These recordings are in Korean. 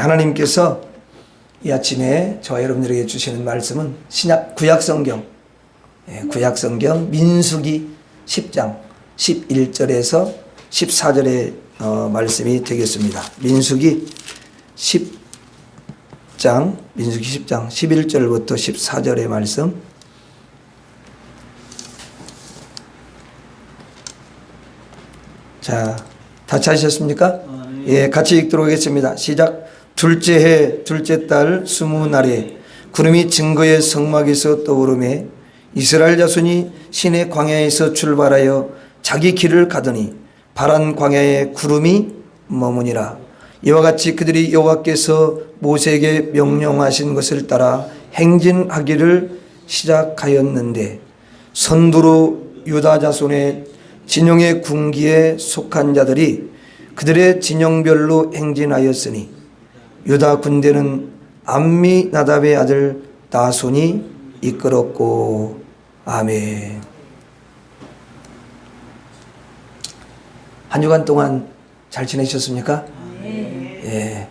하나님께서 이 아침에 저와 여러분들에게 주시는 말씀은 구약성경 민수기 10장 11절에서 14절의 말씀이 되겠습니다. 민수기 10장 11절부터 14절의 말씀. 자, 다 찾으셨습니까? 예, 같이 읽도록 하겠습니다. 시작. 둘째 해 둘째 달 20날에 구름이 증거의 성막에서 떠오르매 이스라엘 자손이 시내 광야에서 출발하여 자기 길을 가더니 파란 광야에 구름이 머무니라. 이와 같이 그들이 여호와께서 모세에게 명령하신 것을 따라 행진하기를 시작하였는데 선두로 유다 자손의 진영의 군기에 속한 자들이 그들의 진영별로 행진하였으니 유다 군대는 암미나답의 아들 나손이 이끌었고. 아멘. 한 주간 동안 잘 지내셨습니까? 예.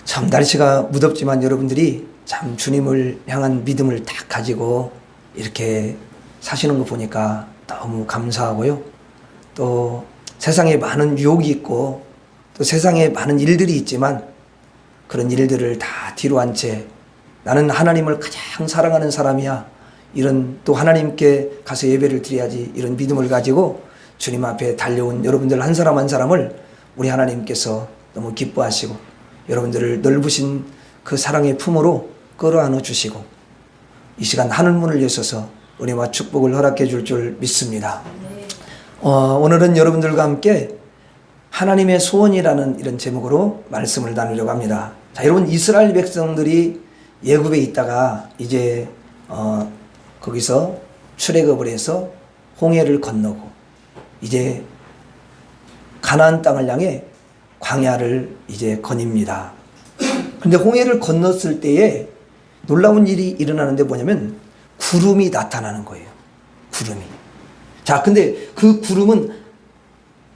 참 날씨가 무덥지만 여러분들이 참 주님을 향한 믿음을 딱 가지고 이렇게 사시는 거 보니까 너무 감사하고요. 또 세상에 많은 유혹이 있고 또 세상에 많은 일들이 있지만 그런 일들을 다 뒤로 한 채 나는 하나님을 가장 사랑하는 사람이야, 이런, 또 하나님께 가서 예배를 드려야지, 이런 믿음을 가지고 주님 앞에 달려온 여러분들 한 사람 한 사람을 우리 하나님께서 너무 기뻐하시고 여러분들을 넓으신 그 사랑의 품으로 끌어안아 주시고 이 시간 하늘문을 여셔서 은혜와 축복을 허락해 줄 믿습니다. 오늘은 여러분들과 함께 하나님의 소원이라는 이런 제목으로 말씀을 나누려고 합니다. 자, 여러분, 이스라엘 백성들이 애굽에 있다가 이제 거기서 출애굽을 해서 홍해를 건너고 이제 가나안 땅을 향해 광야를 이제 거닙니다. 그런데 홍해를 건넜을 때에 놀라운 일이 일어나는데 뭐냐면 구름이 나타나는 거예요. 구름이. 자, 근데 그 구름은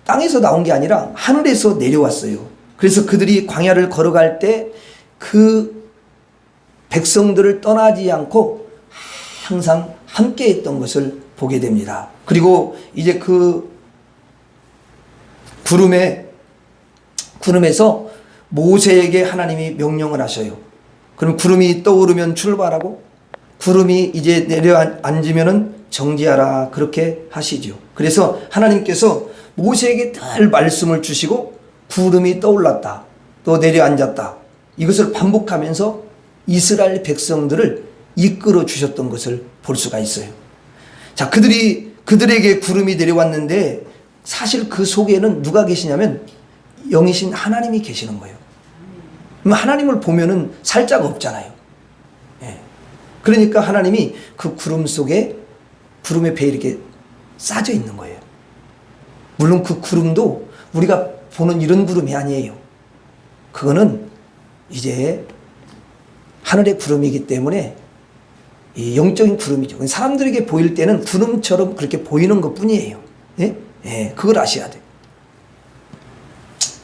땅에서 나온 게 아니라 하늘에서 내려왔어요. 그래서 그들이 광야를 걸어갈 때 그 백성들을 떠나지 않고 항상 함께 했던 것을 보게 됩니다. 그리고 이제 그 구름에서 모세에게 하나님이 명령을 하셔요. 그럼 구름이 떠오르면 출발하고 구름이 이제 내려앉으면은 정지하라, 그렇게 하시죠. 그래서 하나님께서 모세에게 늘 말씀을 주시고 구름이 떠올랐다, 또 내려앉았다, 이것을 반복하면서 이스라엘 백성들을 이끌어 주셨던 것을 볼 수가 있어요. 자, 그들에게 구름이 내려왔는데 사실 그 속에는 누가 계시냐면 영이신 하나님이 계시는 거예요. 하나님을 보면은 살짝 없잖아요. 예. 그러니까 하나님이 그 구름 속에 구름의 배에 이렇게 싸져 있는 거예요. 물론 그 구름도 우리가 보는 이런 구름이 아니에요. 그거는 이제 하늘의 구름이기 때문에 이 영적인 구름이죠. 사람들에게 보일 때는 구름처럼 그렇게 보이는 것 뿐이에요. 예? 예, 그걸 아셔야 돼요.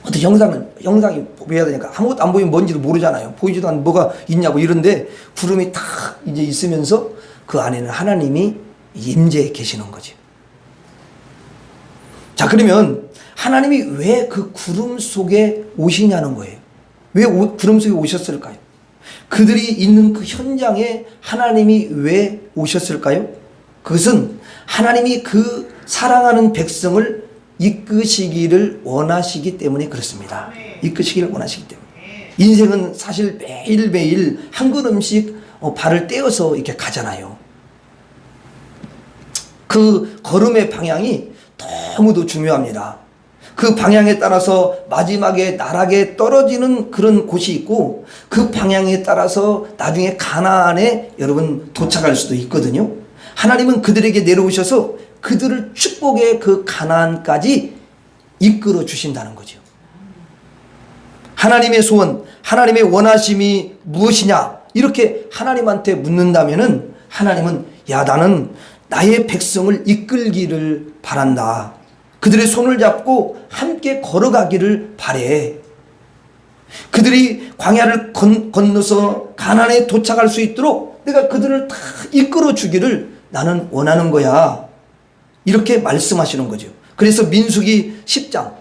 어떻게 영상이 보여야 되니까 아무것도 안 보이면 뭔지도 모르잖아요. 보이지도 않는 뭐가 있냐고 이런데 구름이 탁 이제 있으면서 그 안에는 하나님이 임재해 계시는 거죠. 자, 그러면 하나님이 왜 그 구름 속에 오시냐는 거예요. 왜 구름 속에 오셨을까요? 그들이 있는 그 현장에 하나님이 왜 오셨을까요? 그것은 하나님이 그 사랑하는 백성을 이끄시기를 원하시기 때문에 그렇습니다. 이끄시기를 원하시기 때문에. 인생은 사실 매일매일 한 걸음씩 발을 떼어서 이렇게 가잖아요. 그 걸음의 방향이 너무도 중요합니다. 그 방향에 따라서 마지막에 나락에 떨어지는 그런 곳이 있고 그 방향에 따라서 나중에 가나안에 여러분 도착할 수도 있거든요. 하나님은 그들에게 내려오셔서 그들을 축복의 그 가나안까지 이끌어 주신다는 거죠. 하나님의 소원, 하나님의 원하심이 무엇이냐, 이렇게 하나님한테 묻는다면은 하나님은 야, 나는 나의 백성을 이끌기를 바란다. 그들의 손을 잡고 함께 걸어가기를 바래. 그들이 광야를 건너서 가나안에 도착할 수 있도록 내가 그들을 다 이끌어 주기를 나는 원하는 거야. 이렇게 말씀하시는 거죠. 그래서 민수기 10장,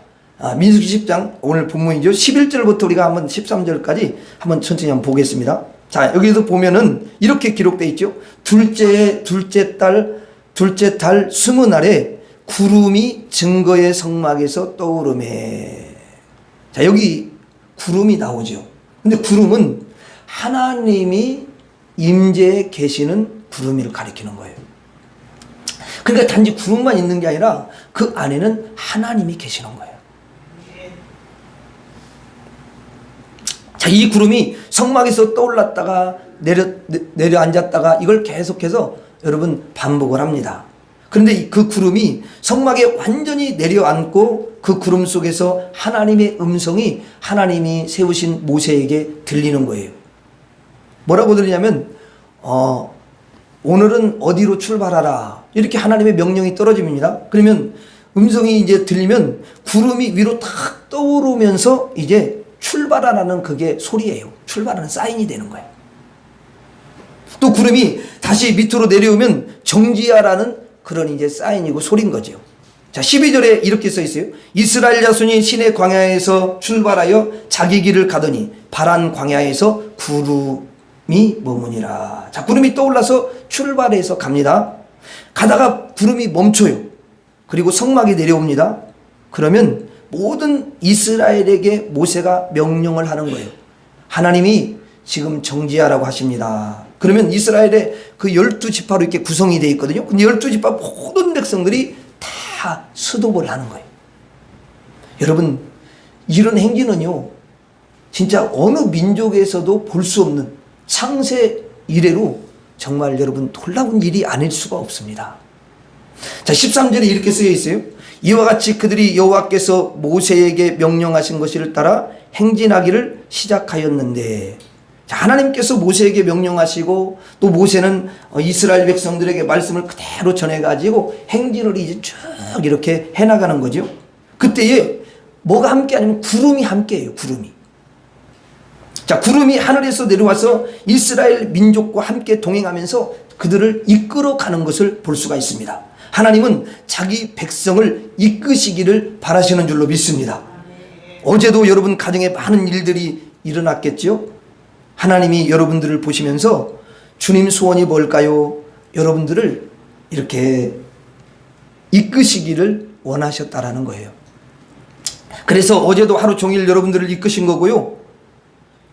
민수기 10장 오늘 본문이죠. 11절부터 우리가 한번 13절까지 한번 천천히 한번 보겠습니다. 자, 여기서 보면은 이렇게 기록되어 있죠. 둘째 달 20날에 구름이 증거의 성막에서 떠오르매. 자, 여기 구름이 나오죠. 근데 구름은 하나님이 임재에 계시는 구름이를 가리키는 거예요. 그러니까 단지 구름만 있는 게 아니라 그 안에는 하나님이 계시는 거예요. 자, 이 구름이 성막에서 떠올랐다가 내려앉았다가 이걸 계속해서 여러분 반복을 합니다. 그런데 그 구름이 성막에 완전히 내려앉고 그 구름 속에서 하나님의 음성이 하나님이 세우신 모세에게 들리는 거예요. 뭐라고 들리냐면 오늘은 어디로 출발하라 이렇게 하나님의 명령이 떨어집니다. 그러면 음성이 이제 들리면 구름이 위로 탁 떠오르면서 이제 출발하라는 그게 소리예요. 출발하는 사인이 되는 거예요. 또 구름이 다시 밑으로 내려오면 정지하라는 그런 이제 사인이고 소리인 거죠. 자, 12절에 이렇게 써 있어요. 이스라엘 자손이 시내 광야에서 출발하여 자기 길을 가더니 바란 광야에서 구름이 머무니라. 자, 구름이 떠올라서 출발해서 갑니다. 가다가 구름이 멈춰요. 그리고 성막에 내려옵니다. 그러면 모든 이스라엘에게 모세가 명령을 하는 거예요. 하나님이 지금 정지하라고 하십니다. 그러면 이스라엘의 그 12지파로 이렇게 구성이 되어 있거든요. 근데 12지파 모든 백성들이 다 수도를 하는 거예요. 여러분, 이런 행진은요, 진짜 어느 민족에서도 볼 수 없는 창세 이래로 정말 여러분 놀라운 일이 아닐 수가 없습니다. 자, 13절에 이렇게 쓰여 있어요. 이와 같이 그들이 여호와께서 모세에게 명령하신 것을 따라 행진하기를 시작하였는데, 자, 하나님께서 모세에게 명령하시고 또 모세는 이스라엘 백성들에게 말씀을 그대로 전해가지고 행진을 이제 쭉 이렇게 해나가는 거죠. 그때에 뭐가 함께 아니면 구름이 함께해요. 구름이. 자, 구름이 하늘에서 내려와서 이스라엘 민족과 함께 동행하면서 그들을 이끌어 가는 것을 볼 수가 있습니다. 하나님은 자기 백성을 이끄시기를 바라시는 줄로 믿습니다. 어제도 여러분 가정에 많은 일들이 일어났겠죠? 하나님이 여러분들을 보시면서 주님 소원이 뭘까요? 여러분들을 이렇게 이끄시기를 원하셨다라는 거예요. 그래서 어제도 하루 종일 여러분들을 이끄신 거고요.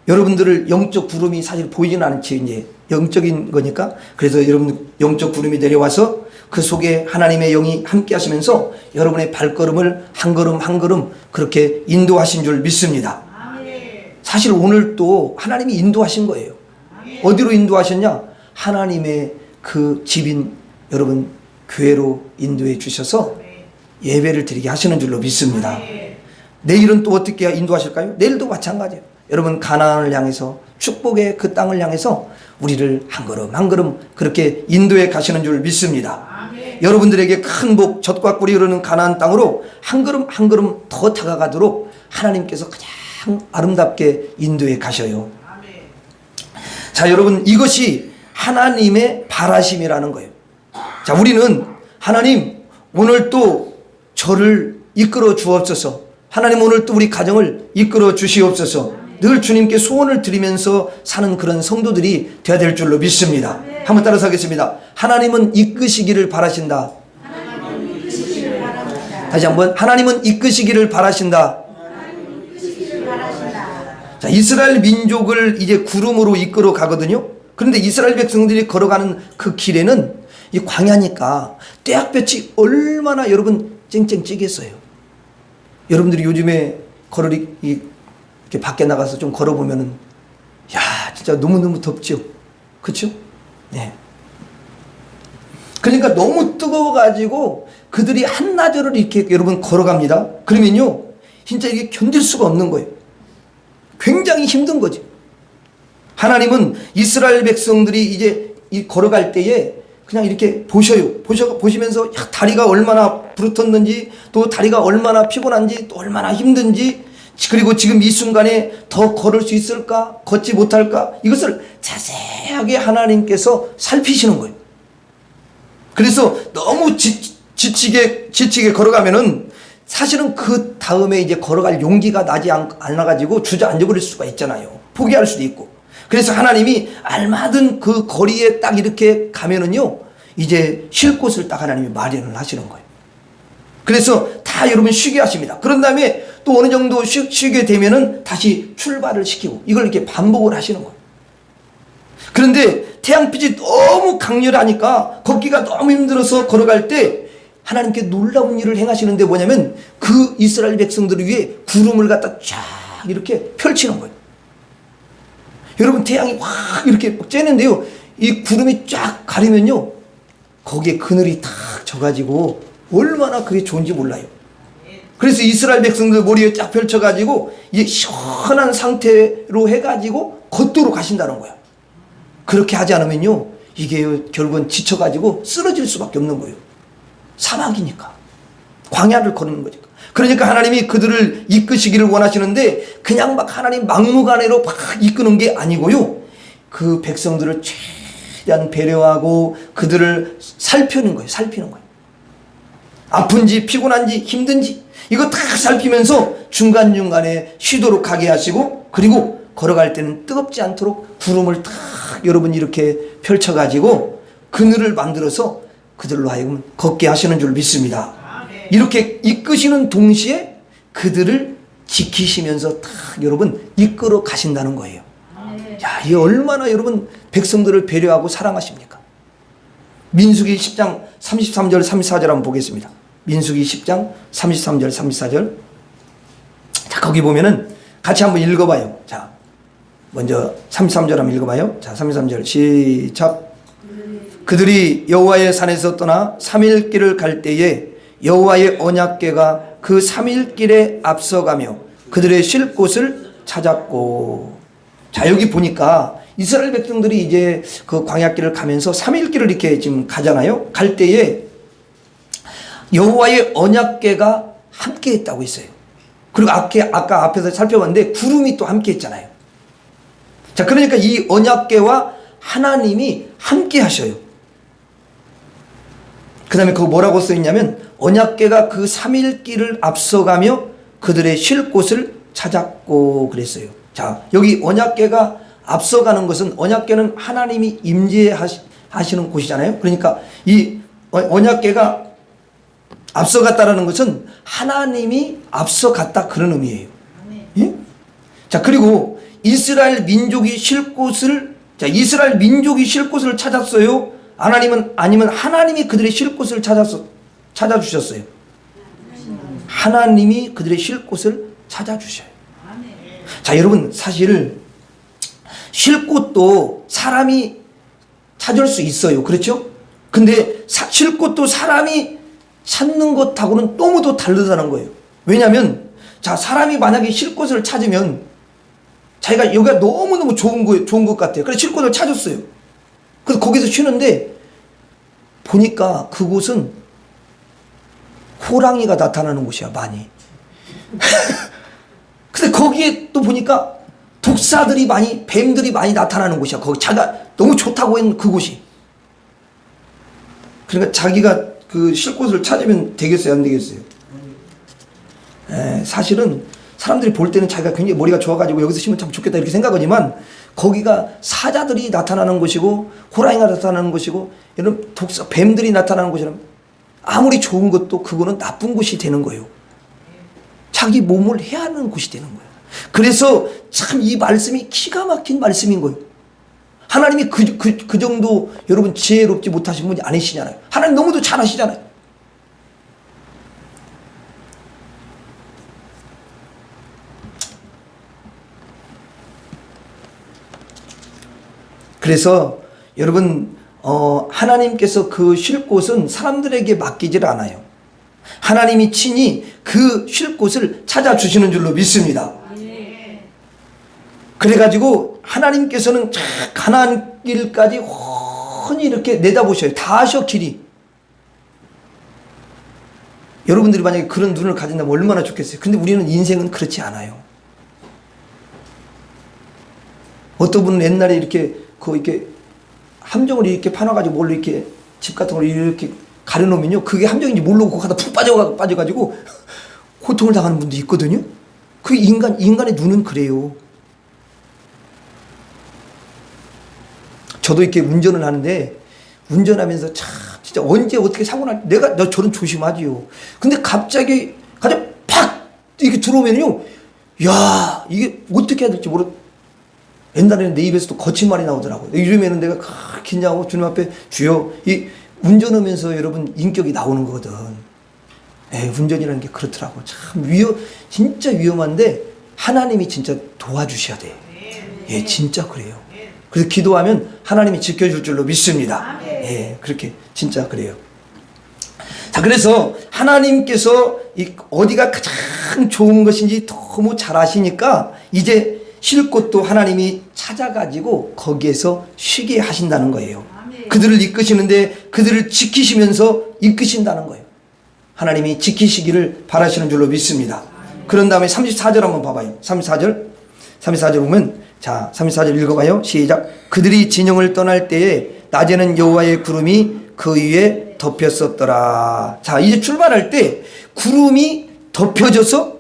여러분들을 영적 구름이 사실 보이지는 않지, 이제 영적인 거니까. 그래서 여러분 영적 구름이 내려와서 그 속에 하나님의 영이 함께 하시면서 여러분의 발걸음을 한 걸음 한 걸음 그렇게 인도하신 줄 믿습니다. 사실 오늘 또 하나님이 인도하신 거예요. 어디로 인도하셨냐? 하나님의 그 집인 여러분 교회로 인도해 주셔서 예배를 드리게 하시는 줄로 믿습니다. 내일은 또 어떻게 인도하실까요? 내일도 마찬가지예요. 여러분 가나안을 향해서 축복의 그 땅을 향해서 우리를 한 걸음 한 걸음 그렇게 인도해 가시는 줄 믿습니다. 여러분들에게 큰 복, 젖과 꿀이 흐르는 가나안 땅으로 한 걸음 한 걸음 더 다가가도록 하나님께서 가장 아름답게 인도해 가셔요. 자, 여러분 이것이 하나님의 바라심이라는 거예요. 자, 우리는 하나님 오늘 또 저를 이끌어 주옵소서. 하나님 오늘 또 우리 가정을 이끌어 주시옵소서. 늘 주님께 소원을 드리면서 사는 그런 성도들이 되어야 될 줄로 믿습니다. 한번 따라서 하겠습니다. 하나님은 이끄시기를 바라신다. 다시 한번, 하나님은 이끄시기를 바라신다. 자, 이스라엘 민족을 이제 구름으로 이끌어 가거든요. 그런데 이스라엘 백성들이 걸어가는 그 길에는 이 광야니까 떼약볕이 얼마나 여러분 쨍쨍찌겠어요. 여러분들이 요즘에 이렇게 밖에 나가서 좀 걸어보면은, 야, 진짜 너무너무 덥죠? 그쵸? 네. 그러니까 너무 뜨거워가지고 그들이 한나절을 이렇게 여러분 걸어갑니다. 그러면요, 진짜 이게 견딜 수가 없는 거예요. 굉장히 힘든 거죠. 하나님은 이스라엘 백성들이 이제 걸어갈 때에 그냥 이렇게 보시면서 다리가 얼마나 부르텄는지, 또 다리가 얼마나 피곤한지, 또 얼마나 힘든지, 그리고 지금 이 순간에 더 걸을 수 있을까? 걷지 못할까? 이것을 자세하게 하나님께서 살피시는 거예요. 그래서 너무 지치게 걸어가면은 사실은 그 다음에 이제 걸어갈 용기가 나지 않아가지고 주저앉아 버릴 수가 있잖아요. 포기할 수도 있고. 그래서 하나님이 알맞은 그 거리에 딱 이렇게 가면은요, 이제 쉴 곳을 딱 하나님이 마련을 하시는 거예요. 그래서 다 여러분 쉬게 하십니다. 그런 다음에 또 어느 정도 쉬게 되면은 다시 출발을 시키고 이걸 이렇게 반복을 하시는 거예요. 그런데 태양빛이 너무 강렬하니까 걷기가 너무 힘들어서 걸어갈 때 하나님께 놀라운 일을 행하시는데 뭐냐면 그 이스라엘 백성들을 위해 구름을 갖다 쫙 이렇게 펼치는 거예요. 여러분 태양이 확 이렇게 쬐는데요, 이 구름이 쫙 가리면요 거기에 그늘이 탁 져가지고 얼마나 그게 좋은지 몰라요. 그래서 이스라엘 백성들 머리에 쫙 펼쳐가지고 이 시원한 상태로 해가지고 걷도록 가신다는 거야. 그렇게 하지 않으면요 이게 결국은 지쳐가지고 쓰러질 수밖에 없는 거예요. 사막이니까 광야를 거는 거죠. 그러니까 하나님이 그들을 이끄시기를 원하시는데 그냥 막 하나님 막무가내로 막 이끄는 게 아니고요, 그 백성들을 최대한 배려하고 그들을 살피는 거예요. 살피는 거예요. 아픈지 피곤한지 힘든지 이거 다 살피면서 중간중간에 쉬도록 하게 하시고, 그리고 걸어갈 때는 뜨겁지 않도록 구름을 딱 여러분 이렇게 펼쳐가지고 그늘을 만들어서 그들로 하여금 걷게 하시는 줄 믿습니다. 이렇게 이끄시는 동시에 그들을 지키시면서 딱 여러분 이끌어 가신다는 거예요. 야, 이 얼마나 여러분 백성들을 배려하고 사랑하십니까? 민수기 10장 33절 34절 한번 보겠습니다. 민수기 10장 33절 34절. 자, 거기 보면은 같이 한번 읽어봐요. 자, 먼저 33절 한번 읽어봐요. 자, 33절 시작. 그들이 여호와의 산에서 떠나 3일 길을 갈 때에 여호와의 언약궤가 그 3일 길에 앞서가며 그들의 쉴 곳을 찾았고. 자, 여기 보니까 이스라엘 백성들이 이제 그 광야길을 가면서 3일 길을 이렇게 지금 가잖아요. 갈 때에 여호와의 언약궤가 함께 했다고 했어요. 그리고 아까 앞에서 살펴봤는데 구름이 또 함께 했잖아요. 자, 그러니까 이 언약궤와 하나님이 함께 하셔요. 그 다음에 그거 뭐라고 써있냐면 언약궤가 그 3일 길을 앞서가며 그들의 쉴 곳을 찾았고 그랬어요. 자, 여기 언약궤가 앞서가는 것은, 언약궤는 하나님이 임재하시는 곳이잖아요. 그러니까 이 언약궤가 앞서갔다라는 것은 하나님이 앞서갔다 그런 의미예요. 예? 자, 그리고 이스라엘 민족이 쉴 곳을, 자, 이스라엘 민족이 쉴 곳을 찾았어요? 아니면 하나님이 그들의 쉴 곳을 찾아주셨어요? 하나님이 그들의 쉴 곳을 찾아주셔요. 자, 여러분 사실 쉴 곳도 사람이 찾을 수 있어요. 그렇죠? 근데 쉴 곳도 사람이 찾는 것하고는 너무도 다르다는 거예요. 왜냐하면 자, 사람이 만약에 쉴 곳을 찾으면 자기가 여기가 너무너무 좋은 것 같아요. 그래서 쉴 곳을 찾았어요. 그래서 거기서 쉬는데 보니까 그곳은 호랑이가 나타나는 곳이야, 많이. 근데 거기에 또 보니까 독사들이 많이, 뱀들이 많이 나타나는 곳이야. 거기 자기가 너무 좋다고 했는 그곳이. 그러니까 자기가 그 쉴 곳을 찾으면 되겠어요, 안 되겠어요? 사실은 사람들이 볼 때는 자기가 굉장히 머리가 좋아가지고 여기서 쉬면 참 좋겠다 이렇게 생각하지만 거기가 사자들이 나타나는 곳이고 호랑이가 나타나는 곳이고 이런 독사, 뱀들이 나타나는 곳이라면 아무리 좋은 것도 그거는 나쁜 곳이 되는 거예요. 자기 몸을 해하는 곳이 되는 거예요. 그래서 참 이 말씀이 기가 막힌 말씀인 거예요. 하나님이 그 정도 여러분 지혜롭지 못하신 분이 아니시잖아요. 하나님 너무도 잘하시잖아요. 그래서 여러분 하나님께서 그 쉴 곳은 사람들에게 맡기질 않아요. 하나님이 친히 그 쉴 곳을 찾아주시는 줄로 믿습니다. 그래가지고 하나님께서는 가나안 길까지 훤히 이렇게 내다보셔요. 다 하셔 길이. 여러분들이 만약에 그런 눈을 가진다면 얼마나 좋겠어요. 근데 우리는 인생은 그렇지 않아요. 어떤 분은 옛날에 이렇게 함정을 이렇게 파놔가지고 뭘로 이렇게 집 같은 걸 이렇게 가려놓으면요, 그게 함정인지 모르고 거기 가다 푹 빠져가지고 고통을 당하는 분도 있거든요. 그 인간의 눈은 그래요. 저도 이렇게 운전을 하는데, 운전하면서 참 진짜 언제 어떻게 사고 날 나 저는 조심하지요. 근데 갑자기 팍 이렇게 들어오면요, 야, 이게 어떻게 해야 될지 모르. 옛날에는 내 입에서도 거친 말이 나오더라고요. 요즘에는 내가 긴장하고 주님 앞에 주여, 이 운전하면서 여러분 인격이 나오는 거거든. 운전이라는 게 그렇더라고. 참 진짜 위험한데 하나님이 진짜 도와주셔야 돼. 예, 진짜 그래요. 그래서 기도하면 하나님이 지켜줄 줄로 믿습니다. 예, 그렇게 진짜 그래요. 자, 그래서 하나님께서 어디가 가장 좋은 것인지 너무 잘 아시니까 이제 쉴 곳도 하나님이 찾아가지고 거기에서 쉬게 하신다는 거예요. 그들을 이끄시는데 그들을 지키시면서 이끄신다는 거예요. 하나님이 지키시기를 바라시는 줄로 믿습니다. 그런 다음에 34절 한번 봐봐요. 34절 보면, 자, 34절 읽어봐요. 시작. 그들이 진영을 떠날 때에 낮에는 여호와의 구름이 그 위에 덮였었더라. 자, 이제 출발할 때 구름이 덮여져서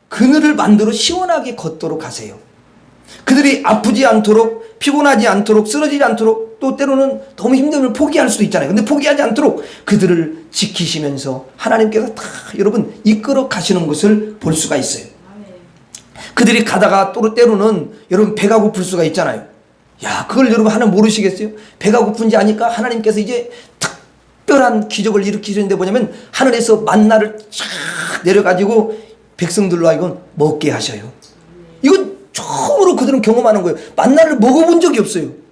그늘을 만들어 시원하게 걷도록 하세요. 그들이 아프지 않도록, 피곤하지 않도록, 쓰러지지 않도록, 또 때로는 너무 힘들면 포기할 수도 있잖아요. 근데 포기하지 않도록 그들을 지키시면서 하나님께서 다 여러분 이끌어 가시는 것을 볼 수가 있어요. 그들이 가다가 또 때로는 여러분 배가 고플 수가 있잖아요. 야, 그걸 여러분 하나 모르시겠어요? 배가 고픈지 아니까 하나님께서 이제 특별한 기적을 일으키시는데 뭐냐면 하늘에서 만나를 쫙 내려가지고 백성들로 하여금 먹게 하셔요. 이건 처음으로 그들은 경험하는 거예요. 만나를 먹어본 적이 없어요.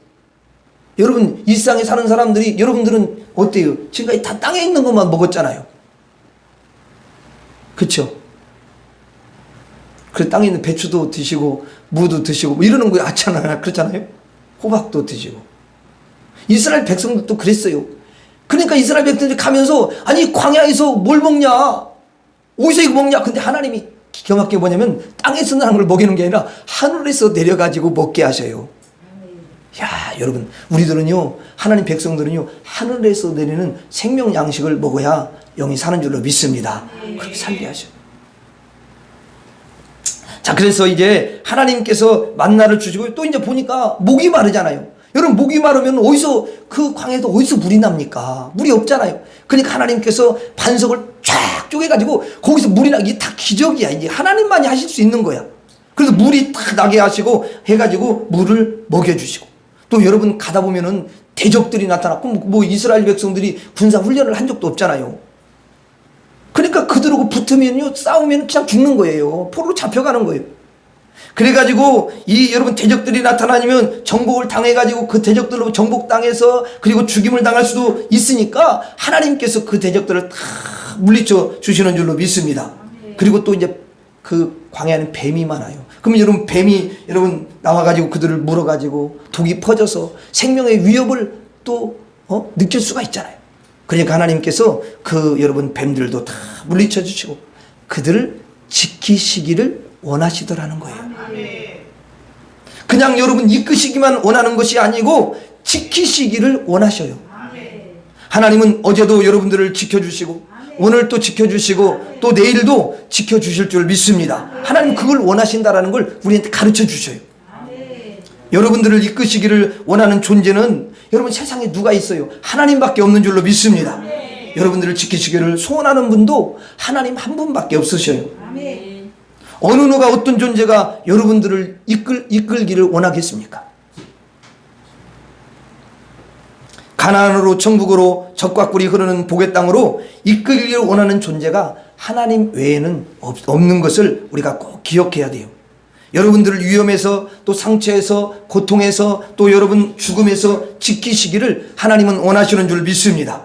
여러분 일상에 사는 사람들이, 여러분들은 어때요? 지금까지 다 땅에 있는 것만 먹었잖아요. 그렇죠? 그 땅에 있는 배추도 드시고 무도 드시고 뭐 이러는 거 아잖아요. 그렇잖아요. 호박도 드시고. 이스라엘 백성들도 그랬어요. 그러니까 이스라엘 백성들이 가면서 아니 광야에서 뭘 먹냐, 어디서 이거 먹냐. 근데 하나님이 기가 막히게 뭐냐면 땅에서 나는 걸 먹이는 게 아니라 하늘에서 내려가지고 먹게 하셔요. 야, 여러분 우리들은요, 하나님 백성들은요, 하늘에서 내리는 생명 양식을 먹어야 영이 사는 줄로 믿습니다. 그렇게 살게 하셔요. 자, 그래서 이제 하나님께서 만나를 주시고 또 이제 보니까 목이 마르잖아요. 여러분 목이 마르면 어디서, 그 광야에서 어디서 물이 납니까? 물이 없잖아요. 그러니까 하나님께서 반석을 쫙 쪼개가지고 거기서 물이 나기, 다 기적이야. 이제 하나님만이 하실 수 있는 거야. 그래서 물이 딱 나게 하시고 해가지고 물을 먹여주시고, 또 여러분 가다 보면은 대적들이 나타났고 뭐 이스라엘 백성들이 군사 훈련을 한 적도 없잖아요. 그러니까 그들하고 붙으면요, 싸우면 그냥 죽는 거예요. 포로로 잡혀가는 거예요. 그래가지고 이 여러분 대적들이 나타나면 정복을 당해가지고 그 대적들로 정복당해서 그리고 죽임을 당할 수도 있으니까 하나님께서 그 대적들을 다 물리쳐 주시는 줄로 믿습니다. 그리고 또 이제 그 광야에는 뱀이 많아요. 그러면 여러분 뱀이 여러분 나와가지고 그들을 물어가지고 독이 퍼져서 생명의 위협을 또 느낄 수가 있잖아요. 그러니까 하나님께서 그 여러분 뱀들도 다 물리쳐 주시고 그들을 지키시기를 원하시더라는 거예요. 그냥 여러분 이끄시기만 원하는 것이 아니고 지키시기를 원하셔요. 하나님은 어제도 여러분들을 지켜주시고 오늘 또 지켜주시고 또 내일도 지켜주실 줄 믿습니다. 하나님 그걸 원하신다라는 걸 우리한테 가르쳐 주셔요. 여러분들을 이끄시기를 원하는 존재는 여러분 세상에 누가 있어요? 하나님밖에 없는 줄로 믿습니다. 여러분들을 지키시기를 소원하는 분도 하나님 한 분밖에 없으셔요. 어느 누가 어떤 존재가 여러분들을 이끌기를 원하겠습니까? 가나안으로 천국으로 젖과 꿀이 흐르는 복의 땅으로 이끌기를 원하는 존재가 하나님 외에는 없는 것을 우리가 꼭 기억해야 돼요. 여러분들을 위험에서 또 상처에서 고통에서 또 여러분 죽음에서 지키시기를 하나님은 원하시는 줄 믿습니다.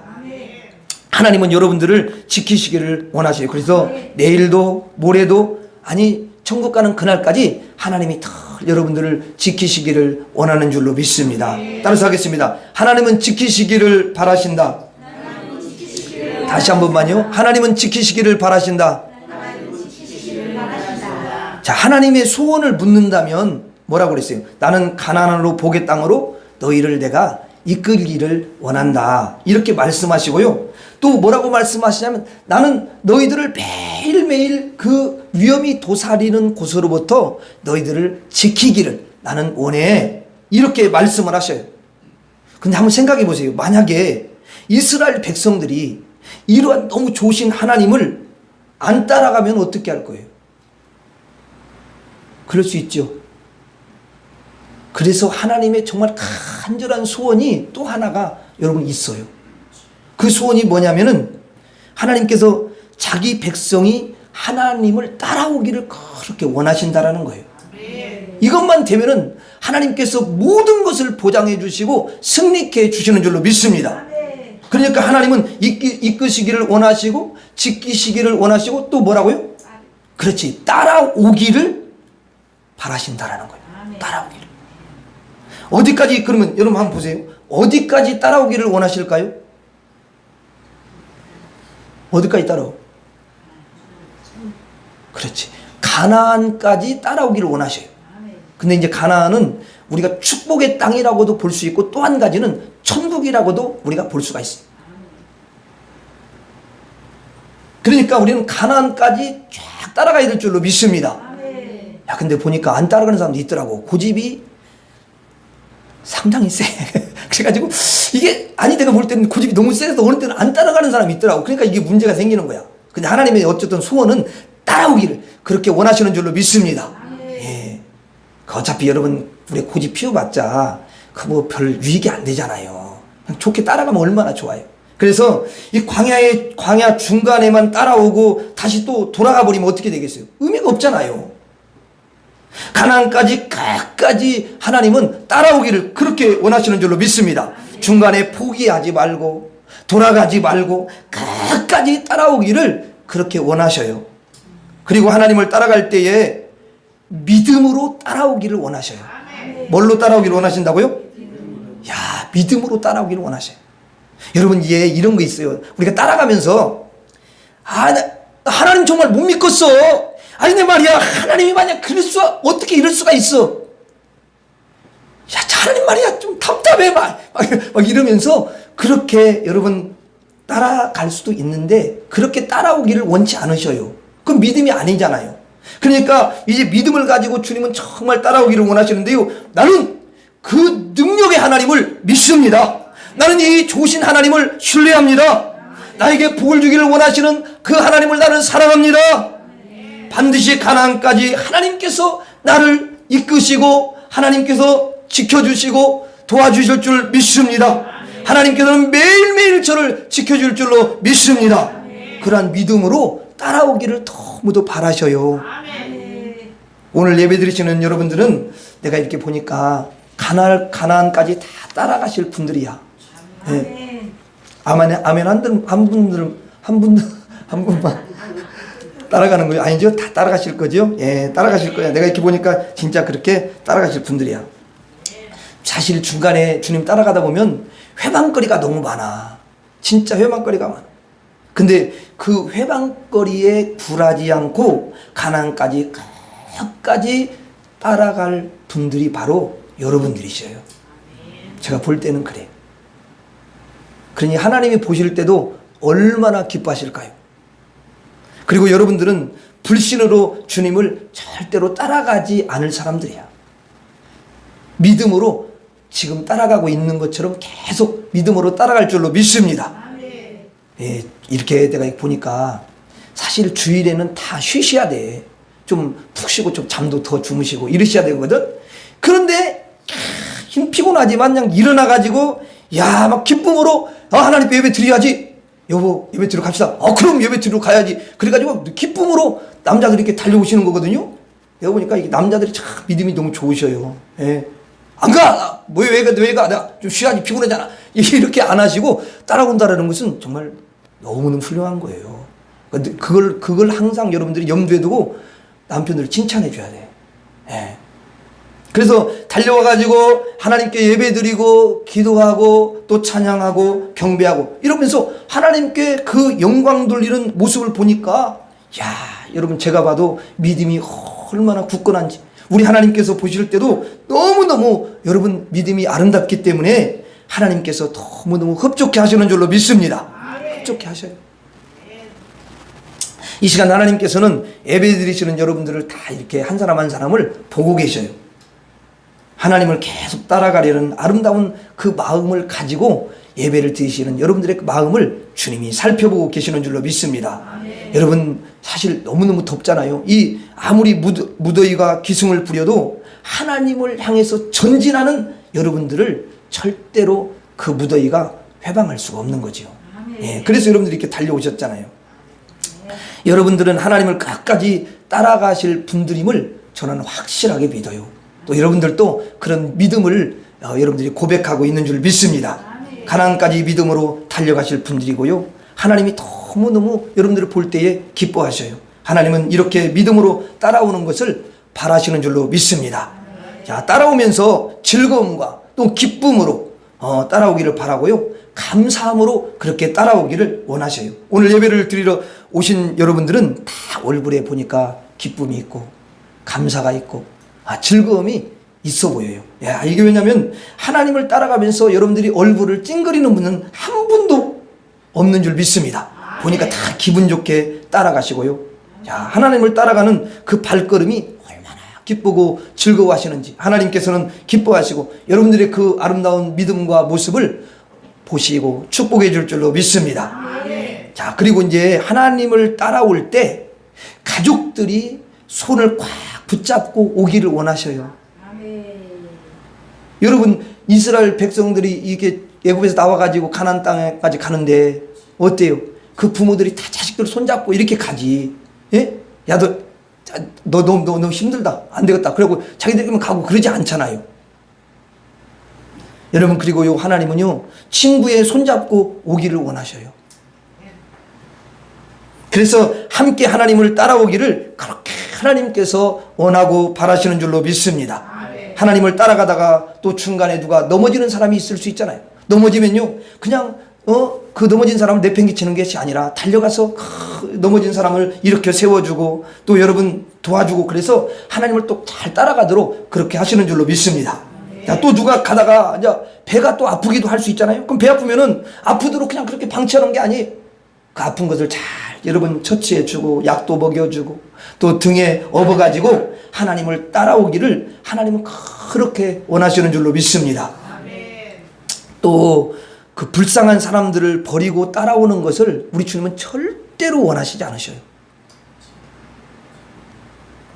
하나님은 여러분들을 지키시기를 원하셔요. 그래서 내일도 모레도 아니 천국 가는 그날까지 하나님이 더 여러분들을 지키시기를 원하는 줄로 믿습니다. 따라서 하겠습니다. 하나님은 지키시기를 바라신다. 다시 한 번만요. 하나님은 지키시기를 바라신다. 자, 하나님의 소원을 묻는다면 뭐라고 그랬어요? 나는 가나안으로 복의 땅으로 너희를 내가 이끌기를 원한다. 이렇게 말씀하시고요. 또 뭐라고 말씀하시냐면 나는 너희들을 매일매일 그 위험이 도사리는 곳으로부터 너희들을 지키기를 나는 원해. 이렇게 말씀을 하셔요. 근데 한번 생각해 보세요. 만약에 이스라엘 백성들이 이러한 너무 좋으신 하나님을 안 따라가면 어떻게 할 거예요? 그럴 수 있죠. 그래서 하나님의 정말 간절한 소원이 또 하나가 여러분 있어요. 그 소원이 뭐냐면은 하나님께서 자기 백성이 하나님을 따라오기를 그렇게 원하신다라는 거예요. 이것만 되면은 하나님께서 모든 것을 보장해 주시고 승리케 해 주시는 줄로 믿습니다. 그러니까 하나님은 이끄시기를 원하시고 지키시기를 원하시고 또 뭐라고요? 그렇지, 따라오기를 바라신다라는 거예요. 따라오기를. 어디까지, 그러면 여러분 한번 보세요. 어디까지 따라오기를 원하실까요? 어디까지 따라오? 그렇지, 가나안까지 따라오기를 원하셔요. 근데 이제 가나안은 우리가 축복의 땅이라고도 볼 수 있고 또 한 가지는 천국이라고도 우리가 볼 수가 있어요. 그러니까 우리는 가나안까지 쫙 따라가야 될 줄로 믿습니다. 야, 근데 보니까 안 따라가는 사람도 있더라고. 고집이 상당히 세. 그래가지고 이게, 아니 내가 볼 때는 고집이 너무 세서 어느 때는 안 따라가는 사람이 있더라고. 그러니까 이게 문제가 생기는 거야. 근데 하나님의 어쨌든 소원은 따라오기를 그렇게 원하시는 줄로 믿습니다. 예. 어차피 여러분 우리 고집 피워봤자 그 뭐 별 유익이 안 되잖아요. 그냥 좋게 따라가면 얼마나 좋아요. 그래서 이 광야 중간에만 따라오고 다시 또 돌아가 버리면 어떻게 되겠어요? 의미가 없잖아요. 가나안까지 끝까지 하나님은 따라오기를 그렇게 원하시는 줄로 믿습니다. 중간에 포기하지 말고 돌아가지 말고 끝까지 따라오기를 그렇게 원하셔요. 그리고 하나님을 따라갈 때에 믿음으로 따라오기를 원하셔요. 뭘로 따라오기를 원하신다고요? 야, 믿음으로 따라오기를 원하셔요. 여러분, 이런 거 있어요. 우리가 따라가면서 하나님 정말 못 믿겠어. 아니 내 말이야, 하나님이 만약 어떻게 이럴 수가 있어. 야, 하나님 말이야 좀 답답해 막 이러면서 그렇게 여러분 따라갈 수도 있는데 그렇게 따라오기를 원치 않으셔요. 그건 믿음이 아니잖아요. 그러니까 이제 믿음을 가지고 주님은 정말 따라오기를 원하시는데요, 나는 그 능력의 하나님을 믿습니다. 나는 이 좋으신 하나님을 신뢰합니다. 나에게 복을 주기를 원하시는 그 하나님을 나는 사랑합니다. 반드시 가나안까지 하나님께서 나를 이끄시고 하나님께서 지켜주시고 도와주실 줄 믿습니다. 하나님께서는 매일매일 저를 지켜줄 줄로 믿습니다. 그러한 믿음으로 따라오기를 너무도 바라셔요. 오늘 예배 드리시는 여러분들은 내가 이렇게 보니까 가나안까지 다 따라가실 분들이야. 네. 아멘 한 분만 따라가는 거예요? 아니죠? 다 따라가실 거죠? 예, 따라가실 거야. 내가 이렇게 보니까 진짜 그렇게 따라가실 분들이야. 사실 중간에 주님 따라가다 보면 회방거리가 너무 많아. 진짜 회방거리가 많아. 근데 그 회방거리에 굴하지 않고 가나안까지 끝까지 따라갈 분들이 바로 여러분들이셔요. 제가 볼 때는 그래요. 그러니 하나님이 보실 때도 얼마나 기뻐하실까요? 그리고 여러분들은 불신으로 주님을 절대로 따라가지 않을 사람들이야. 믿음으로 지금 따라가고 있는 것처럼 계속 믿음으로 따라갈 줄로 믿습니다. 예, 이렇게 내가 보니까 사실 주일에는 다 쉬셔야 돼. 좀 푹 쉬고 좀 잠도 더 주무시고 이러셔야 되거든. 그런데 힘 피곤하지만 그냥 일어나가지고 야, 막 기쁨으로 하나님 예배 드려야지. 여보, 예배 드리러 갑시다. 그럼 예배 드리러 가야지. 그래가지고 기쁨으로 남자들이 이렇게 달려오시는 거거든요. 내가 보니까 이 남자들이 참 믿음이 너무 좋으셔요. 예. 안 가! 왜 가? 내가 좀 쉬어야지. 피곤하잖아. 이렇게 안 하시고 따라온다라는 것은 정말 너무너무 훌륭한 거예요. 그걸 항상 여러분들이 염두에 두고 남편들을 칭찬해 줘야 돼. 예. 그래서 달려와가지고 하나님께 예배드리고 기도하고 또 찬양하고 경배하고 이러면서 하나님께 그 영광 돌리는 모습을 보니까 야, 여러분 제가 봐도 믿음이 얼마나 굳건한지 우리 하나님께서 보실 때도 너무너무 여러분 믿음이 아름답기 때문에 하나님께서 너무너무 흡족해 하시는 줄로 믿습니다. 흡족해 하셔요. 이 시간 하나님께서는 예배 드리시는 여러분들을 다 이렇게 한 사람 한 사람을 보고 계셔요. 하나님을 계속 따라가려는 아름다운 그 마음을 가지고 예배를 드리시는 여러분들의 그 마음을 주님이 살펴보고 계시는 줄로 믿습니다. 여러분 사실 너무너무 덥잖아요. 이 아무리 무더위가 기승을 부려도 하나님을 향해서 전진하는 여러분들을 절대로 그 무더위가 회방할 수가 없는 거죠. 예, 그래서 여러분들이 이렇게 달려오셨잖아요. 여러분들은 하나님을 끝까지 따라가실 분들임을 저는 확실하게 믿어요. 또 여러분들도 그런 믿음을 여러분들이 고백하고 있는 줄 믿습니다. 가나안까지 믿음으로 달려가실 분들이고요. 하나님이 너무너무 여러분들을 볼 때에 기뻐하셔요. 하나님은 이렇게 믿음으로 따라오는 것을 바라시는 줄로 믿습니다. 자, 따라오면서 즐거움과 또 기쁨으로 따라오기를 바라고요. 감사함으로 그렇게 따라오기를 원하셔요. 오늘 예배를 드리러 오신 여러분들은 다 얼굴에 보니까 기쁨이 있고 감사가 있고 즐거움이 있어 보여요. 야, 이게 왜냐면 하나님을 따라가면서 여러분들이 얼굴을 찡그리는 분은 한 분도 없는 줄 믿습니다. 보니까 다 기분 좋게 따라가시고요. 자, 하나님을 따라가는 그 발걸음이 얼마나 기쁘고 즐거워하시는지 하나님께서는 기뻐하시고 여러분들의 그 아름다운 믿음과 모습을 보시고 축복해 줄 줄로 믿습니다. 자, 그리고 이제 하나님을 따라올 때 가족들이 손을 꽉 붙잡고 오기를 원하셔요. 여러분 이스라엘 백성들이 이게 애굽에서 나와가지고 가나안 땅에까지 가는데 어때요? 그 부모들이 다 자식들 손잡고 이렇게 가지. 예? 야, 너 너무 힘들다. 안 되겠다. 그리고 자기들끼리 가고 그러지 않잖아요. 여러분 그리고요 하나님은요 친구의 손잡고 오기를 원하셔요. 그래서 함께 하나님을 따라오기를 그렇게 하나님께서 원하고 바라시는 줄로 믿습니다. 하나님을 따라가다가 또 중간에 누가 넘어지는 사람이 있을 수 있잖아요. 넘어지면요 그냥 그 넘어진 사람을 내팽개치는 것이 아니라 달려가서 넘어진 사람을 일으켜 세워주고 또 여러분 도와주고 그래서 하나님을 또 잘 따라가도록 그렇게 하시는 줄로 믿습니다. 자, 또 누가 가다가 이제 배가 또 아프기도 할 수 있잖아요. 그럼 배 아프면은 아프도록 그냥 그렇게 방치하는 게 아니에요. 그 아픈 것을 잘 여러분 처치해주고 약도 먹여주고 또 등에 업어가지고 하나님을 따라오기를 하나님은 그렇게 원하시는 줄로 믿습니다. 또 그 불쌍한 사람들을 버리고 따라오는 것을 우리 주님은 절대로 원하시지 않으셔요.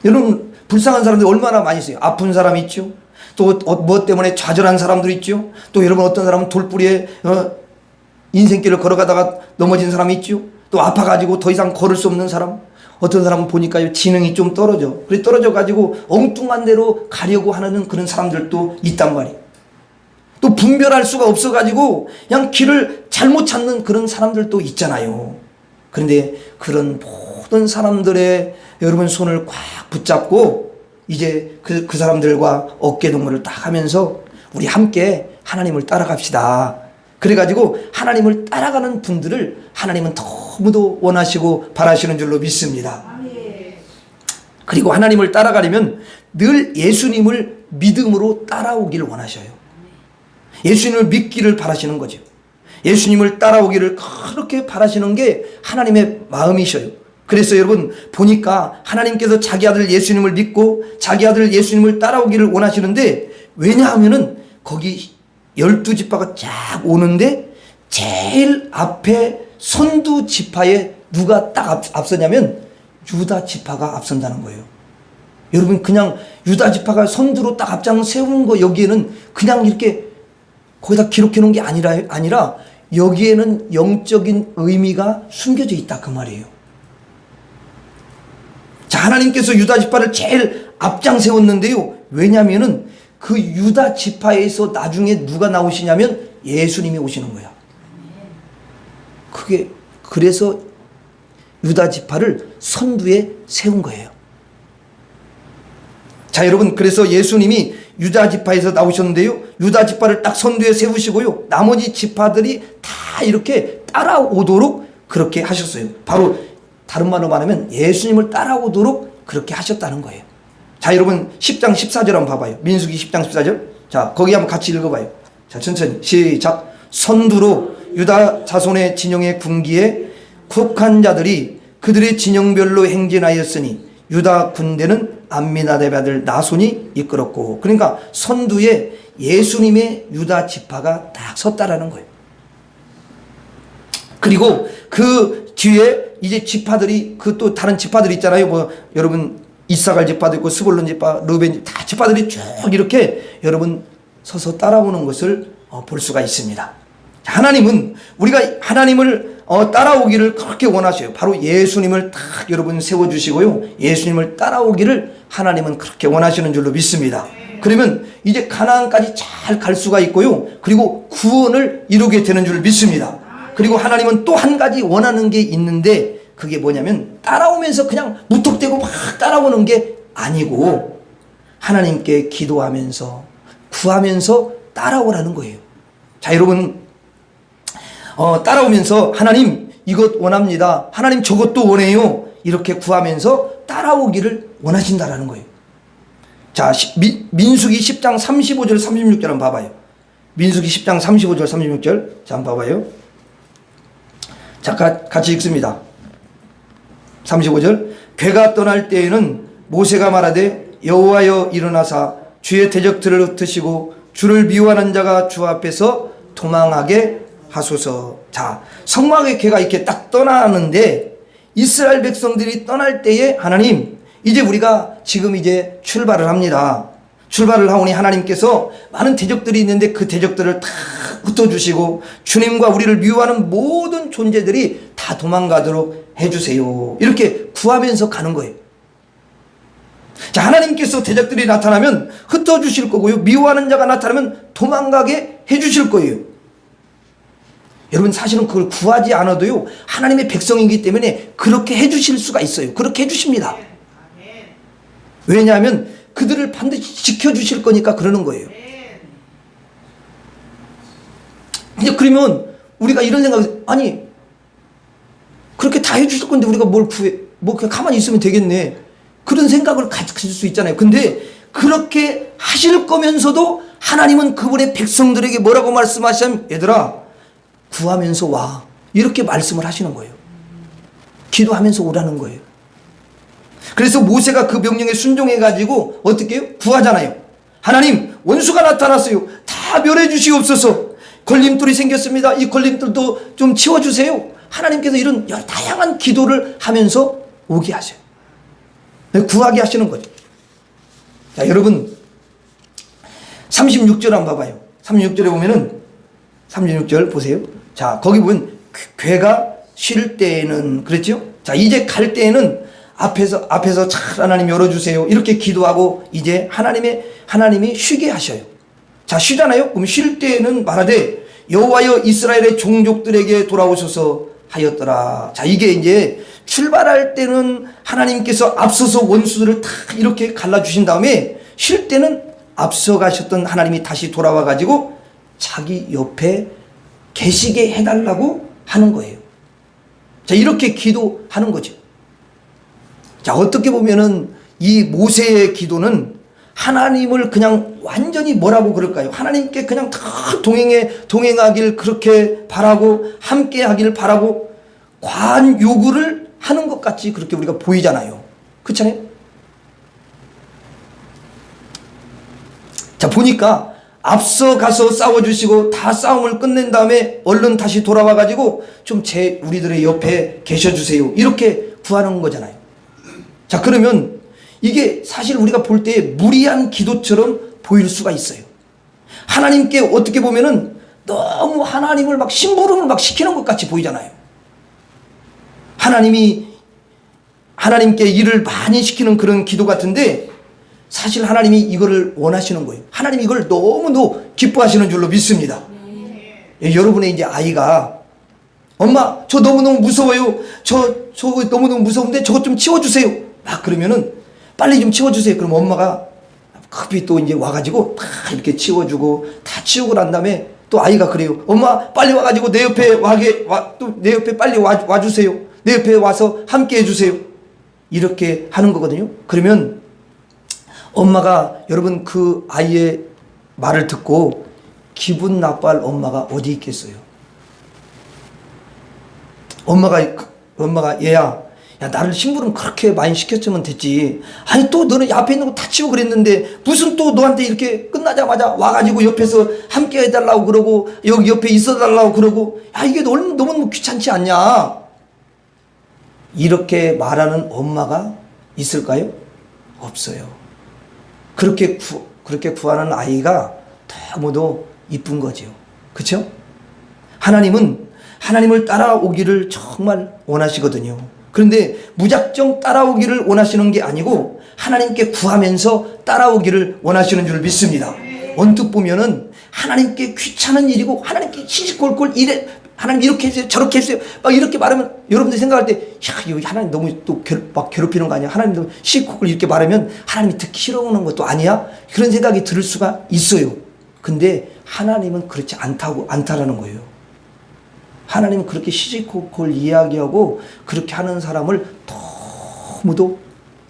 여러분 불쌍한 사람들이 얼마나 많이 있어요. 아픈 사람이 있죠. 또 뭐 때문에 좌절한 사람들이 있죠. 또 여러분 어떤 사람은 돌뿌리에 인생길을 걸어가다가 넘어진 사람이 있죠. 또 아파가지고 더 이상 걸을 수 없는 사람. 어떤 사람은 보니까 지능이 좀 떨어져. 그래 떨어져가지고 엉뚱한 데로 가려고 하는 그런 사람들도 있단 말이에요. 또 분별할 수가 없어가지고 그냥 길을 잘못 찾는 그런 사람들도 있잖아요. 그런데 그런 모든 사람들의 여러분 손을 꽉 붙잡고 이제 그 사람들과 어깨동무를 딱 하면서 우리 함께 하나님을 따라갑시다. 그래가지고 하나님을 따라가는 분들을 하나님은 너무도 원하시고 바라시는 줄로 믿습니다. 그리고 하나님을 따라가려면 늘 예수님을 믿음으로 따라오기를 원하셔요. 예수님을 믿기를 바라시는 거죠. 예수님을 따라오기를 그렇게 바라시는 게 하나님의 마음이셔요. 그래서 여러분 보니까 하나님께서 자기 아들 예수님을 믿고 자기 아들 예수님을 따라오기를 원하시는데 왜냐하면은 거기 12지파가 쫙 오는데 제일 앞에 선두 지파에 누가 딱 앞서냐면 유다 지파가 앞선다는 거예요. 여러분 그냥 유다 지파가 선두로 딱 앞장 세운 거 여기에는 그냥 이렇게 거기다 기록해 놓은 게 아니라 여기에는 영적인 의미가 숨겨져 있다 그 말이에요. 자, 하나님께서 유다 지파를 제일 앞장 세웠는데요. 왜냐하면은 그 유다 지파에서 나중에 누가 나오시냐면 예수님이 오시는 거야. 그래서 유다 지파를 선두에 세운 거예요. 자, 여러분 그래서 예수님이 유다 지파에서 나오셨는데요. 유다 지파를 딱 선두에 세우시고요. 나머지 지파들이 다 이렇게 따라오도록 그렇게 하셨어요. 바로 다른 말로 말하면 예수님을 따라오도록 그렇게 하셨다는 거예요. 자, 여러분 10장 14절 한번 봐봐요. 민수기 10장 14절. 자, 거기 한번 같이 읽어봐요. 자, 천천히 시작. 선두로 유다 자손의 진영의 군기에 쿡한 자들이 그들의 진영별로 행진하였으니 유다 군대는 암미나답의 아들 나손이 이끌었고, 그러니까 선두에 예수님의 유다 지파가 딱 섰다라는 거예요. 그리고 그 뒤에 이제 지파들이 그 또 다른 지파들이 있잖아요. 뭐 여러분 이사갈 지파도 있고 스불론 지파, 르벤 다 지파들이 쭉 이렇게 여러분 서서 따라오는 것을 볼 수가 있습니다. 하나님은 우리가 하나님을 따라오기를 그렇게 원하셔요. 바로 예수님을 딱 여러분 세워주시고요. 예수님을 따라오기를 하나님은 그렇게 원하시는 줄로 믿습니다. 그러면 이제 가나안까지 잘 갈 수가 있고요. 그리고 구원을 이루게 되는 줄 믿습니다. 그리고 하나님은 또 한 가지 원하는 게 있는데 그게 뭐냐면 따라오면서 그냥 무턱대고 막 따라오는 게 아니고 하나님께 기도하면서 구하면서 따라오라는 거예요. 자, 여러분 따라오면서 하나님 이것 원합니다. 하나님 저것도 원해요. 이렇게 구하면서 따라오기를 원하신다라는 거예요. 자, 민수기 10장 35절 36절 한번 봐봐요. 민수기 10장 35절 36절. 자, 한번 봐봐요. 자, 같이 읽습니다. 35절. 괴가 떠날 때에는 모세가 말하되 여호와여 일어나사 주의 대적들을 흩으시고 주를 미워하는 자가 주 앞에서 도망하게 하소서. 자, 성막의 괴가 이렇게 딱 떠나는데 이스라엘 백성들이 떠날 때에 하나님 이제 우리가 지금 이제 출발을 합니다. 출발을 하오니 하나님께서 많은 대적들이 있는데 그 대적들을 다 흩어주시고 주님과 우리를 미워하는 모든 존재들이 다 도망가도록 해주세요. 이렇게 구하면서 가는 거예요. 자, 하나님께서 대적들이 나타나면 흩어주실 거고요. 미워하는 자가 나타나면 도망가게 해주실 거예요. 여러분 사실은 그걸 구하지 않아도요. 하나님의 백성이기 때문에 그렇게 해주실 수가 있어요. 그렇게 해주십니다. 왜냐하면 그들을 반드시 지켜주실 거니까 그러는 거예요. 이제 그러면 우리가 이런 생각을 아니 그렇게 다 해주실 건데 우리가 뭘 구해 뭐 그냥 가만히 있으면 되겠네 그런 생각을 가질 수 있잖아요. 근데 그렇게 하실 거면서도 하나님은 그분의 백성들에게 뭐라고 말씀하시냐면 얘들아 구하면서 와 이렇게 말씀을 하시는 거예요. 기도하면서 오라는 거예요. 그래서 모세가 그 명령에 순종해가지고 어떻게 해요? 구하잖아요. 하나님 원수가 나타났어요. 다 멸해 주시옵소서. 걸림돌이 생겼습니다. 이 걸림돌도 좀 치워주세요. 하나님께서 이런 다양한 기도를 하면서 오게 하세요. 구하게 하시는 거죠. 자, 여러분 36절 한번 봐봐요. 36절에 보면은 36절 보세요. 자, 거기 보면 괴가 쉴 때에는 그랬죠? 자, 이제 갈 때에는 앞에서 잘 하나님 열어주세요. 이렇게 기도하고 이제 하나님이 쉬게 하셔요. 자, 쉬잖아요? 그럼 쉴 때에는 말하되 여호와여 이스라엘의 종족들에게 돌아오셔서 하였더라. 자, 이게 이제 출발할 때는 하나님께서 앞서서 원수들을 다 이렇게 갈라주신 다음에 쉴 때는 앞서 가셨던 하나님이 다시 돌아와 가지고 자기 옆에 계시게 해달라고 하는 거예요. 자, 이렇게 기도하는 거죠. 자, 어떻게 보면은 이 모세의 기도는 하나님을 그냥 완전히 뭐라고 그럴까요? 하나님께 그냥 다 동행하길 그렇게 바라고 함께 하길 바라고 과한 요구를 하는 것 같이 그렇게 우리가 보이잖아요. 그렇잖아요? 자, 보니까 앞서 가서 싸워주시고 다 싸움을 끝낸 다음에 얼른 다시 돌아와 가지고 좀 우리들의 옆에 계셔주세요. 이렇게 구하는 거잖아요. 자, 그러면 이게 사실 우리가 볼 때 무리한 기도처럼 보일 수가 있어요. 하나님께 어떻게 보면은 너무 하나님을 막 심부름을 막 시키는 것 같이 보이잖아요. 하나님께 일을 많이 시키는 그런 기도 같은데 사실 하나님이 이거를 원하시는 거예요. 하나님이 이걸 너무너무 기뻐하시는 줄로 믿습니다. 여러분의 이제 아이가 엄마 저 너무너무 무서워요. 저 너무너무 무서운데 저것 좀 치워주세요. 막 그러면은 빨리 좀 치워주세요. 그럼 엄마가 급히 또 이제 와가지고 다 이렇게 치워주고 다 치우고 난 다음에 또 아이가 그래요. 엄마 빨리 와가지고 내 옆에 또 내 옆에 빨리 와주세요. 내 옆에 와서 함께 해주세요. 이렇게 하는 거거든요. 그러면 엄마가 여러분 그 아이의 말을 듣고 기분 나빠할 엄마가 어디 있겠어요? 엄마가 얘야, 야 나를 심부름 그렇게 많이 시켰으면 됐지. 아니 또 너는 앞에 있는 거 다 치우고 그랬는데 무슨 또 너한테 이렇게 끝나자마자 와가지고 옆에서 함께 해달라고 그러고 여기 옆에 있어달라고 그러고, 야 이게 너무 귀찮지 않냐? 이렇게 말하는 엄마가 있을까요? 없어요. 그렇게 구하는 아이가 너무도 이쁜 거지요. 그렇죠? 하나님을 따라오기를 정말 원하시거든요. 그런데 무작정 따라오기를 원하시는 게 아니고 하나님께 구하면서 따라오기를 원하시는 줄 믿습니다. 언뜻 보면은 하나님께 귀찮은 일이고 하나님께 시시콜콜 이래 하나님 이렇게 해주세요 저렇게 해주세요 막 이렇게 말하면 여러분들이 생각할 때 야 이거 하나님 너무 또 막 괴롭히는 거 아니야? 하나님 너무 시시콜콜 이렇게 말하면 하나님이 듣기 싫어하는 것도 아니야? 그런 생각이 들 수가 있어요. 근데 하나님은 그렇지 않다라는 거예요. 하나님은 그렇게 시시콜콜 이야기하고 그렇게 하는 사람을 너무도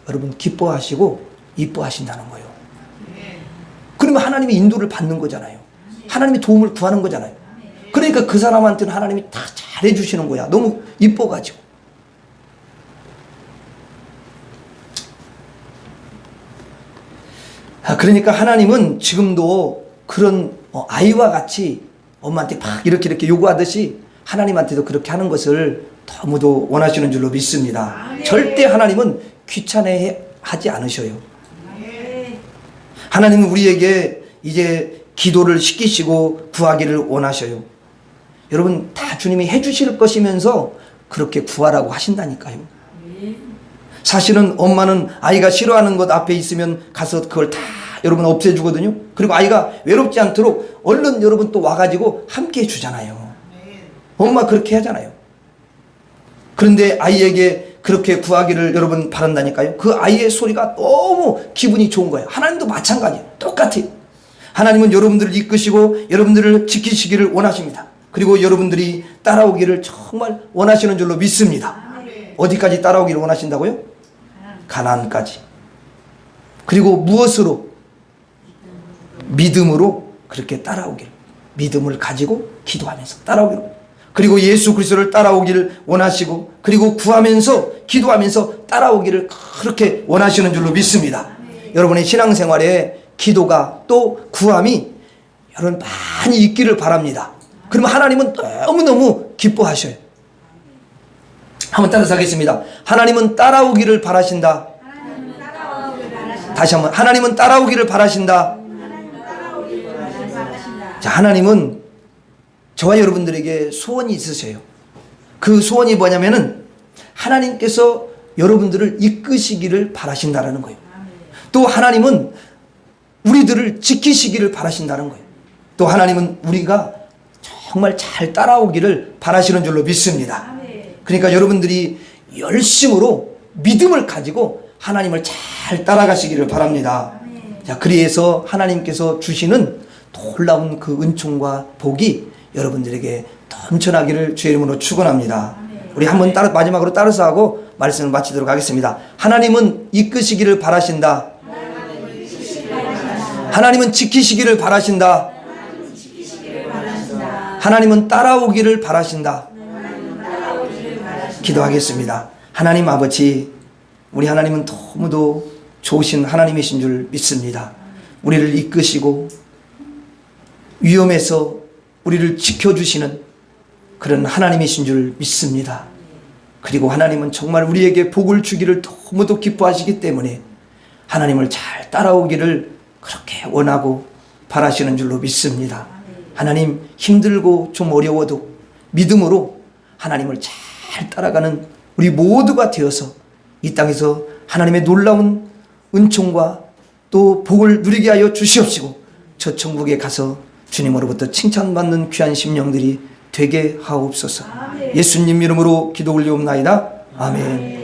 여러분 기뻐하시고 이뻐하신다는 거예요. 그러면 하나님의 인도를 받는 거잖아요. 하나님의 도움을 구하는 거잖아요. 그러니까 그 사람한테는 하나님이 다 잘해주시는 거야. 너무 이뻐가지고. 그러니까 하나님은 지금도 그런 아이와 같이 엄마한테 막 이렇게 요구하듯이 하나님한테도 그렇게 하는 것을 너무도 원하시는 줄로 믿습니다. 절대 하나님은 귀찮아하지 않으셔요. 하나님은 우리에게 이제 기도를 시키시고 구하기를 원하셔요. 여러분 다 주님이 해주실 것이면서 그렇게 구하라고 하신다니까요. 사실은 엄마는 아이가 싫어하는 것 앞에 있으면 가서 그걸 다 여러분 없애주거든요. 그리고 아이가 외롭지 않도록 얼른 여러분 또 와가지고 함께 해주잖아요. 엄마 그렇게 하잖아요. 그런데 아이에게 그렇게 구하기를 여러분 바란다니까요. 그 아이의 소리가 너무 기분이 좋은 거예요. 하나님도 마찬가지예요. 똑같아요. 하나님은 여러분들을 이끄시고 여러분들을 지키시기를 원하십니다. 그리고 여러분들이 따라오기를 정말 원하시는 줄로 믿습니다. 어디까지 따라오기를 원하신다고요? 가나안까지. 그리고 무엇으로? 믿음으로 그렇게 따라오기를, 믿음을 가지고 기도하면서 따라오기를, 그리고 예수 그리스도를 따라오기를 원하시고 그리고 구하면서 기도하면서 따라오기를 그렇게 원하시는 줄로 믿습니다. 여러분의 신앙생활에 기도가 또 구함이 여러분 많이 있기를 바랍니다. 그러면 하나님은 너무너무 기뻐하셔요. 한번 따라서 하겠습니다. 하나님은 따라오기를 바라신다. 다시 한번, 하나님은 따라오기를 바라신다. 자, 하나님은 저와 여러분들에게 소원이 있으세요. 그 소원이 뭐냐면은 하나님께서 여러분들을 이끄시기를 바라신다라는 거예요. 또 하나님은 우리들을 지키시기를 바라신다는 거예요. 또 하나님은 우리가 정말 잘 따라오기를 바라시는 줄로 믿습니다. 그러니까 여러분들이 열심으로 믿음을 가지고 하나님을 잘 따라가시기를 바랍니다. 자, 그래서 하나님께서 주시는 놀라운 그 은총과 복이 여러분들에게 넘쳐나기를 주의 이름으로 축원합니다. 우리 한번 마지막으로 따라서 하고 말씀을 마치도록 하겠습니다. 하나님은 이끄시기를 바라신다. 하나님은 지키시기를 바라신다. 하나님은 따라오기를 바라신다. 기도하겠습니다. 하나님 아버지, 우리 하나님은 너무도 좋으신 하나님이신 줄 믿습니다. 우리를 이끄시고 위험에서 우리를 지켜주시는 그런 하나님이신 줄 믿습니다. 그리고 하나님은 정말 우리에게 복을 주기를 너무도 기뻐하시기 때문에 하나님을 잘 따라오기를 그렇게 원하고 바라시는 줄로 믿습니다. 하나님, 힘들고 좀 어려워도 믿음으로 하나님을 잘 따라가는 우리 모두가 되어서 이 땅에서 하나님의 놀라운 은총과 또 복을 누리게 하여 주시옵시고 저 천국에 가서 주님으로부터 칭찬받는 귀한 심령들이 되게 하옵소서. 예수님 이름으로 기도 올리옵나이다. 아멘.